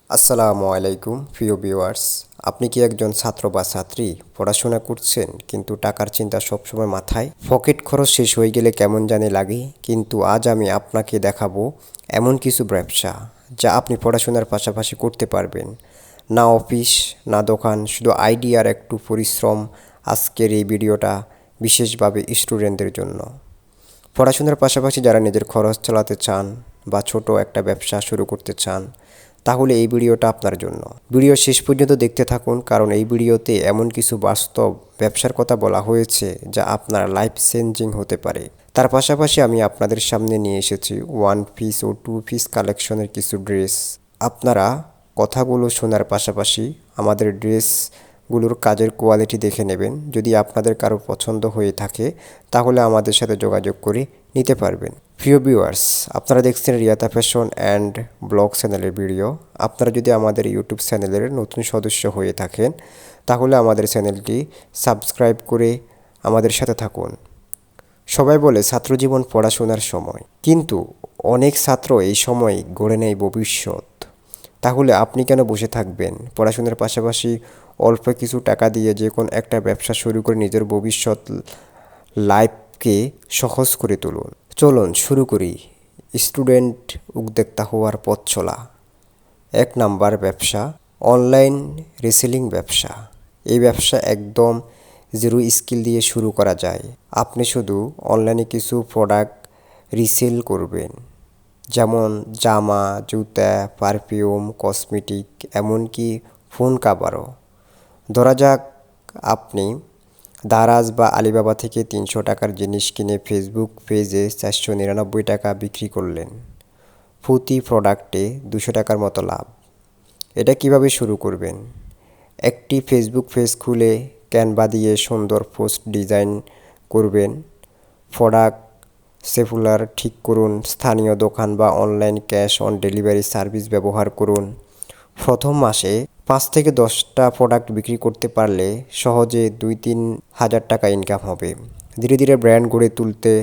আসসালামু আলাইকুম প্রিয় ভিউয়ার্স। আপনি কি একজন ছাত্র বা ছাত্রী পড়াশোনা করছেন কিন্তু টাকার চিন্তা সবসময় মাথায়? পকেট খরচ শেষ হয়ে গেলে কেমন জানি লাগে। কিন্তু আজ আমি আপনাকে দেখাবো এমন কিছু ব্যবসা যা আপনি পড়াশোনার পাশাপাশি করতে পারবেন। না অফিস, না দোকান, শুধু আইডিয়া আর একটু পরিশ্রম। আজকের এই ভিডিওটা বিশেষভাবে স্টুডেন্টদের জন্য, পড়াশোনার পাশাপাশি যারা নিজের খরচ চালাতে চান বা ছোট একটা ব্যবসা শুরু করতে চান, তাহলে এই ভিডিওটা আপনার জন্য। ভিডিও শেষ পর্যন্ত দেখতে থাকুন, কারণ এই ভিডিওতে এমন কিছু বাস্তব ব্যবসার কথা বলা হয়েছে যা আপনার লাইফ চেঞ্জিং হতে পারে। তার পাশাপাশি আমি আপনাদের সামনে নিয়ে এসেছি ওয়ান পিস ও টু পিস কালেকশনের কিছু ড্রেস। আপনারা কথাগুলো শোনার পাশাপাশি আমাদের ড্রেসগুলোর কাজের কোয়ালিটি দেখে নেবেন। যদি আপনাদের কারো পছন্দ হয়ে থাকে তাহলে আমাদের সাথে যোগাযোগ করে নিতে পারবেন। প্রিয় ভিউয়ার্স, আপনারা দেখছেন রিয়াতা ফ্যাশন অ্যান্ড ব্লগ চ্যানেলের ভিডিও। আপনারা যদি আমাদের ইউটিউব চ্যানেলের নতুন সদস্য হয়ে থাকেন তাহলে আমাদের চ্যানেলটি সাবস্ক্রাইব করে আমাদের সাথে থাকুন। সবাই বলে ছাত্রজীবন পড়াশোনার সময়, কিন্তু অনেক ছাত্র এই সময় গড়ে নেয় ভবিষ্যৎ। তাহলে আপনি কেন বসে থাকবেন? পড়াশোনার পাশাপাশি অল্প কিছু টাকা দিয়ে যে কোনো একটা ব্যবসা শুরু করে নিজের ভবিষ্যৎ লাইফকে সহজ করে তুলুন। চলুন শুরু করি স্টুডেন্ট উদ্যোক্তা হওয়ার পথ চলা। 1 নাম্বার ব্যবসা, অনলাইন রিসেলিং ব্যবসা। এই ব্যবসা একদম জিরো স্কিল দিয়ে শুরু করা যায়। আপনি শুধু অনলাইনে কিছু প্রোডাক্ট রিসেল করবেন, যেমন জামা, জুতা, পারফিউম, কসমেটিক, এমনকি ফোন কাভারও। ধরা যাক আপনি দারাজ বা আলিবাবা থেকে 300 টাকার জিনিস কিনে ফেসবুক পেজে 499 টাকা বিক্রি করলেন। প্রতি প্রোডাক্টে 200 টাকার মতো লাভ। এটা কিভাবে শুরু করবেন? একটি ফেসবুক পেজ খুলে ক্যানভা দিয়ে সুন্দর পোস্ট ডিজাইন করবেন। প্রোডাক্ট সেফুলার ঠিক করুন। স্থানীয় দোকান বা online cash on delivery service ব্যবহার করুন। প্রথম মাসে 5 থেকে 10টা প্রোডাক্ট বিক্রি করতে পারলে সহজে 2-3 হাজার টাকা ইনকাম হবে। ধীরে ধীরে ব্র্যান্ড গড়ে তুলতে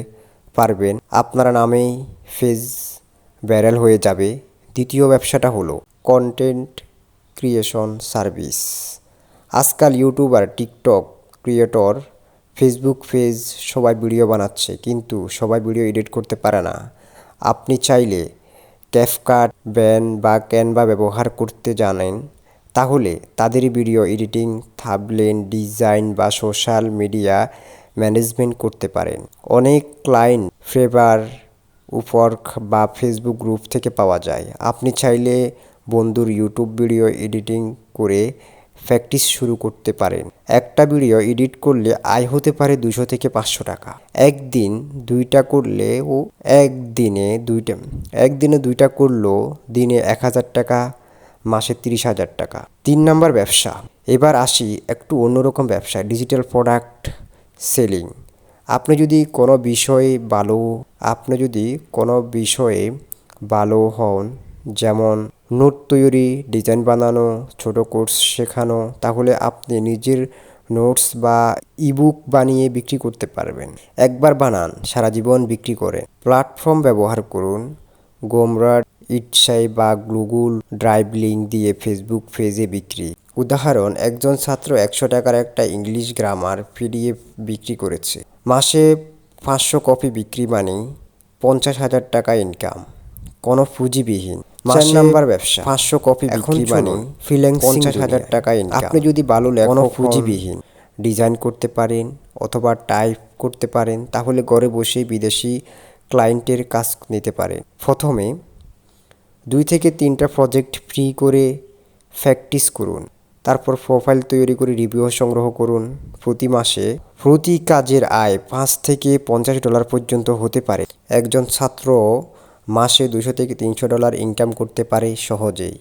পারবেন। আপনার নামেই পেজ ভাইরাল হয়ে যাবে। দ্বিতীয় ব্যবসাটা হলো কন্টেন্ট ক্রিয়েশন সার্ভিস। আজকাল ইউটিউব আর টিকটক ক্রিয়েটর, ফেসবুক পেজ, সবাই ভিডিও বানাচ্ছে, কিন্তু সবাই ভিডিও এডিট করতে পারে না। আপনি চাইলে ক্যাপকাট, ব্যান বা ক্যানভা ব্যবহার করতে জানেন, তাহলে তাদের ভিডিও এডিটিং, থাম্বনেল ডিজাইন বা সোশ্যাল মিডিয়া ম্যানেজমেন্ট করতে পারেন। অনেক ক্লায়েন্ট ফেভার, উপওয়ার্ক বা ফেসবুক গ্রুপ থেকে পাওয়া যায়। আপনি চাইলে বন্ধুর ইউটিউব ভিডিও এডিটিং করে প্র্যাকটিস শুরু করতে পারেন। একটা ভিডিও এডিট করলে আয় হতে পারে 200 থেকে 500 টাকা। একদিন দুইটা করলেও একদিনে দুইটা করলেও দিনে 1,000 টাকা, মাসে 30,000 টাকা। 3 নাম্বার ব্যবসা। এবার আসি একটু অন্যরকম ব্যবসা, ডিজিটাল প্রোডাক্ট সেলিং। আপনি যদি কোনো বিষয়ে ভালো হন, যেমন নোট তৈরি, ডিজাইন বানানো, ছোট কোর্স শেখানো, তাহলে আপনি নিজের নোটস বা ইবুক বানিয়ে বিক্রি করতে পারবেন। একবার বানান, সারা জীবন বিক্রি করেন। প্ল্যাটফর্ম ব্যবহার করুন, গোমরাট, ইটসাই বা গুগল ড্রাইভ লিঙ্ক দিয়ে ফেসবুক পেজে বিক্রি। উদাহরণ, একজন ছাত্র 100 টাকার একটা ইংলিশ গ্রামার পিডিএফ বিক্রি করেছে। মাসে 500 কপি বিক্রি মানেই 50,000 টাকা ইনকাম, কোনো পুঁজিবিহীন। 4 নাম্বার ব্যবসা, 500 কপি বিক্রি মানেই ফ্রিল্যান্সিং, 50,000 টাকা ইনকাম। আপনি যদি ভালো লেখক, কোনো পুঁজিবিহীন, ডিজাইন করতে পারেন অথবা টাইপ করতে পারেন, তাহলে ঘরে বসেই বিদেশি ক্লায়েন্টের কাজ নিতে পারেন। প্রথমে 2 থেকে 3টা প্রজেক্ট ফ্রি করে প্র্যাকটিস করুন। তারপর প্রোফাইল তৈরি করে রিভিউ সংগ্রহ করুন। প্রতি মাসে প্রতি কাজের আয় $5 থেকে $50 পর্যন্ত হতে পারে। একজন ছাত্র মাসে $200 থেকে $300 ইনকাম করতে পারে সহজেই।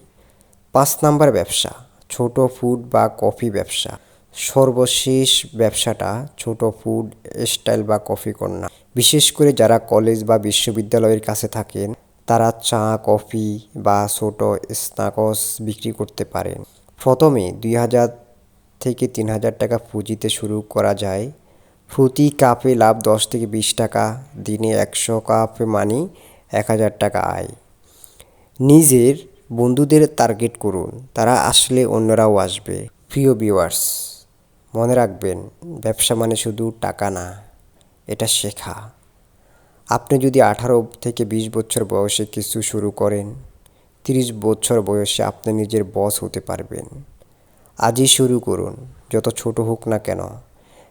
5 নাম্বার ব্যবসা, ছোট ফুড বা কফি ব্যবসা। সর্বশেষ ব্যবসাটা ছোট ফুড স্টল বা কফি কর্নার। বিশেষ করে যারা কলেজ বা বিশ্ববিদ্যালয়ের কাছে থাকেন, তারা চা, কফি বা ছোট স্ন্যাক্স বিক্রি করতে পারেন। প্রথমে 2,000 থেকে 3,000 টাকা পুঁজিতে শুরু করা যায়। প্রতি কাপে লাভ 10 থেকে 20 টাকা। দিনে 100 কাপ মানি 1,000 টাকা আয়। নিজের বন্ধুদের টার্গেট করুন, তারা আসলে অন্যরাও আসবে। প্রিয় ভিউয়ার্স, মনে রাখবেন, ব্যবসা মানে শুধু টাকা না, এটা শেখা। আপনি যদি 18 থেকে 20 বছর বয়সে কিছু শুরু করেন, 30 বছর বয়সে আপনি নিজের বস হতে পারবেন। আজই শুরু করুন, যত ছোট হোক না কেন।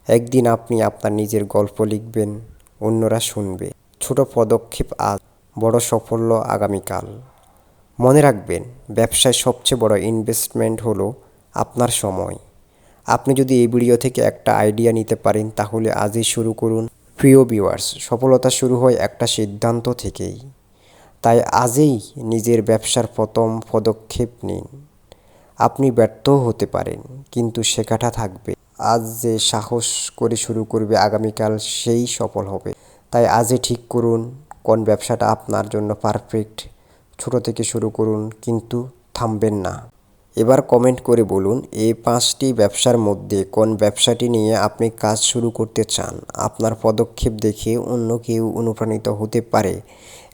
একদিন আপনি আপনার নিজের গল্প লিখবেন, অন্যরা শুনবে। ছোট পদক্ষেপ আজ, বড় সাফল্য আগামীকাল। মনে রাখবেন, ব্যবসায় সবচেয়ে বড় ইনভেস্টমেন্ট হলো আপনার সময়। আপনি যদি এই ভিডিও থেকে একটা আইডিয়া নিতে পারেন, তাহলে আজই শুরু করুন। প্রিয় ভিউয়ার্স, সফলতা শুরু হয় একটা সিদ্ধান্ত থেকেই। তাই আজই নিজের ব্যবসার প্রথম পদক্ষেপ নিন। আপনি ব্যর্থও হতে পারেন, কিন্তু শেখাটা থাকবে। আজ যে সাহস করে শুরু করবে, আগামীকাল সেই সফল হবে। তাই আজই ঠিক করুন কোন ব্যবসাটা আপনার জন্য পারফেক্ট। ছোট থেকে শুরু করুন, কিন্তু থামবেন না। এবার কমেন্ট করে বলুন, এই 5টি ব্যবসার মধ্যে কোন ব্যবসাটি নিয়ে আপনি কাজ শুরু করতে চান। আপনার পদক্ষেপ দেখে অন্য কেউ অনুপ্রাণিত হতে পারে।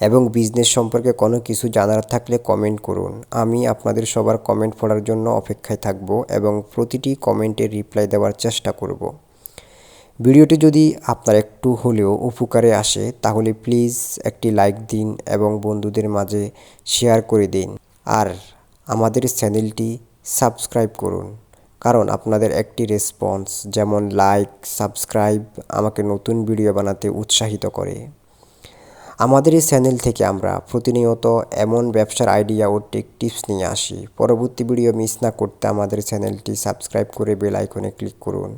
এবং বিজনেস সম্পর্কে কোনো কিছু জানার থাকলে কমেন্ট করুন। আমি আপনাদের সবার কমেন্ট পড়ার জন্য অপেক্ষায় থাকব এবং প্রতিটি কমেন্টের রিপ্লাই দেওয়ার চেষ্টা করব। ভিডিওটি যদি আপনার একটু হলেও উপকারে আসে, তাহলে প্লিজ একটি লাইক দিন এবং বন্ধুদের মাঝে শেয়ার করে দিন। আর আমাদের চ্যানেলটি সাবস্ক্রাইব করুন, কারণ আপনাদের একটি রেসপন্স, যেমন লাইক, সাবস্ক্রাইব, আমাকে নতুন ভিডিও বানাতে উৎসাহিত করে। আমাদের এই চ্যানেল থেকে আমরা প্রতিনিয়ত এমন ব্যবসার আইডিয়া ও টিপস নিয়ে আসি। পরবর্তী ভিডিও মিস না করতে আমাদের চ্যানেলটি সাবস্ক্রাইব করে বেল আইকনে ক্লিক করুন।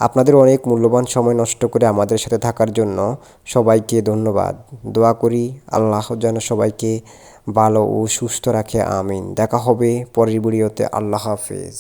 আপনাদের অনেক মূল্যবান সময় নষ্ট করে আমাদের সাথে থাকার জন্য সবাইকে ধন্যবাদ। দোয়া করি আল্লাহ যেন সবাইকে ভালো ও সুস্থ রাখে, আমিন। দেখা হবে পরের ভিডিওতে। আল্লাহ হাফেজ।